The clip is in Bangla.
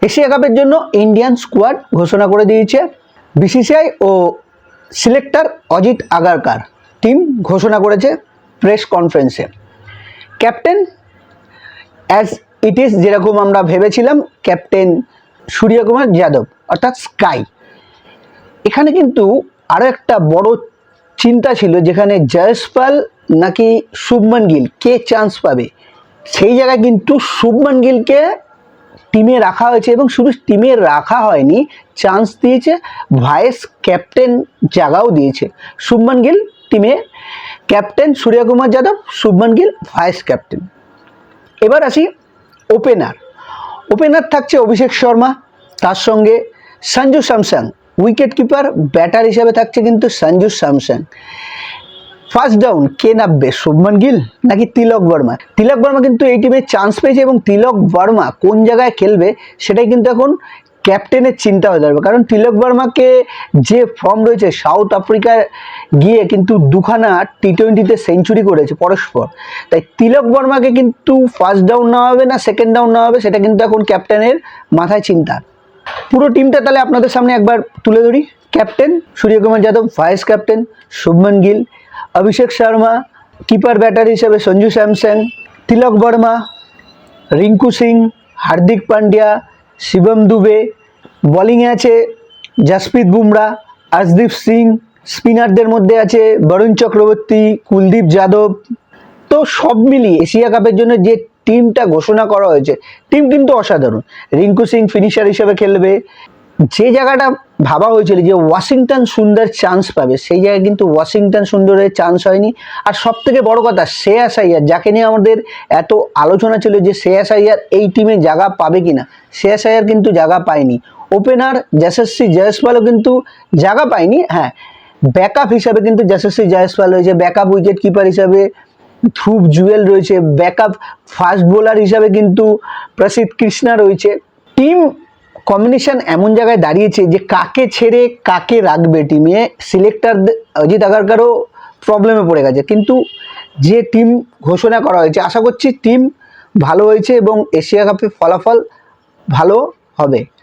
এশিয়া কাপের জন্য ইন্ডিয়ান স্কোয়াড ঘোষণা করে দিয়েছে বিসিসিআই ও সিলেক্টর অজিত আগারকার টিম ঘোষণা করেছে প্রেস কনফারেন্সে। ক্যাপ্টেন অ্যাজ ইট ইজ, যেরকম আমরা ভেবেছিলাম, ক্যাপ্টেন সূর্যকুমার যাদব অর্থাৎ স্কাই। এখানে কিন্তু আরও একটা বড় চিন্তা ছিল, যেখানে জয়সওয়াল নাকি শুভমান গিল কে চান্স পাবে, সেই জায়গায় কিন্তু শুভমান গিলকে টিমে রাখা হয়েছে এবং শুধু টিমে রাখা হয়নি, চান্স দিয়েছে, ভাইস ক্যাপ্টেন জায়গাও দিয়েছে। শুভমান গিল টিমে captain, Suryakumar Yadav, Shubman Gill vice captain. এবার আসি ওপেনার থাকছে অভিষেক শর্মা, তার সঙ্গে Sanju Samson wicket keeper, batter হিসাবে থাকছে কিন্তু সঞ্জু স্যামসন। ফার্স্ট ডাউন কে নামবে, শুভমান গিল নাকি তিলক বর্মা? তিলক বর্মা কিন্তু এই টিমে চান্স পেয়েছে এবং তিলক বর্মা কোন জায়গায় খেলবে সেটাই কিন্তু এখন ক্যাপ্টেনের চিন্তা হয়ে দাঁড়াবে। কারণ তিলক বর্মাকে যে ফর্ম রয়েছে, সাউথ আফ্রিকায় গিয়ে কিন্তু দুখানা টি20তে সেঞ্চুরি করেছে পরস্পর, তাই তিলক বর্মাকে কিন্তু ফার্স্ট ডাউন নেওয়া হবে না সেকেন্ড ডাউন নেওয়া হবে সেটা কিন্তু এখন ক্যাপ্টেনের মাথায় চিন্তা। পুরো টিমটা তাহলে আপনাদের সামনে একবার তুলে ধরি। Captain Suryakumar Yadav, vice captain Shubman Gill, Abhishek Sharma, keeper batter হিসেবে সঞ্জু স্যামসন, তিলক বর্মা, রিঙ্কু সিং, হার্দিক পান্ডিয়া, শিবম দুবে, বোলিংয়ে আছে জসপ্রীত বুমরা, আশদীপ সিং, স্পিনারদের মধ্যে আছে বরুণ চক্রবর্তী, কুলদীপ যাদব। তো সব মিলিয়ে এশিয়া কাপের জন্য যে টিমটা ঘোষণা করা হয়েছে, টিম কিন্তু অসাধারণ। রিঙ্কু সিং ফিনিশার হিসেবে খেলবে। যে জায়গাটা ভাবা হয়েছিল যে ওয়াশিংটন সুন্দর চান্স পাবে, সেই জায়গায় কিন্তু ওয়াশিংটন সুন্দরের চান্স হয়নি। আর সব থেকে বড় কথা, শ্রেয়াস আইয়ার, যাকে নিয়ে আমাদের এত আলোচনা ছিল যে শ্রেয়াস আইয়ার এই টিমে জায়গা পাবে কিনা, শ্রেয়াস আইয়ার কিন্তু জায়গা পায়নি। ওপেনার যশস্বী জয়সওয়ালও কিন্তু জায়গা পায়নি। হ্যাঁ, ব্যাকআপ হিসাবে কিন্তু যশস্বী জয়সওয়াল রয়েছে, ব্যাকআপ উইকেট কিপার হিসাবে ধ্রুব জুয়েল রয়েছে, ব্যাকআপ ফাস্ট বোলার হিসাবে কিন্তু প্রসিদ্ধ কৃষ্ণা রয়েছে। টিম কম্বিনেশন এমন জায়গায় দাঁড়িয়েছে যে কাকে ছেড়ে কাকে রাখবে টিমে, সিলেক্টর অজিত আগারকারও প্রবলেমে পড়ে গেছে। কিন্তু যে টিম ঘোষণা করা হয়েছে, আশা করছি টিম ভালো হয়েছে এবং এশিয়া কাপে ফলাফল ভালো হবে।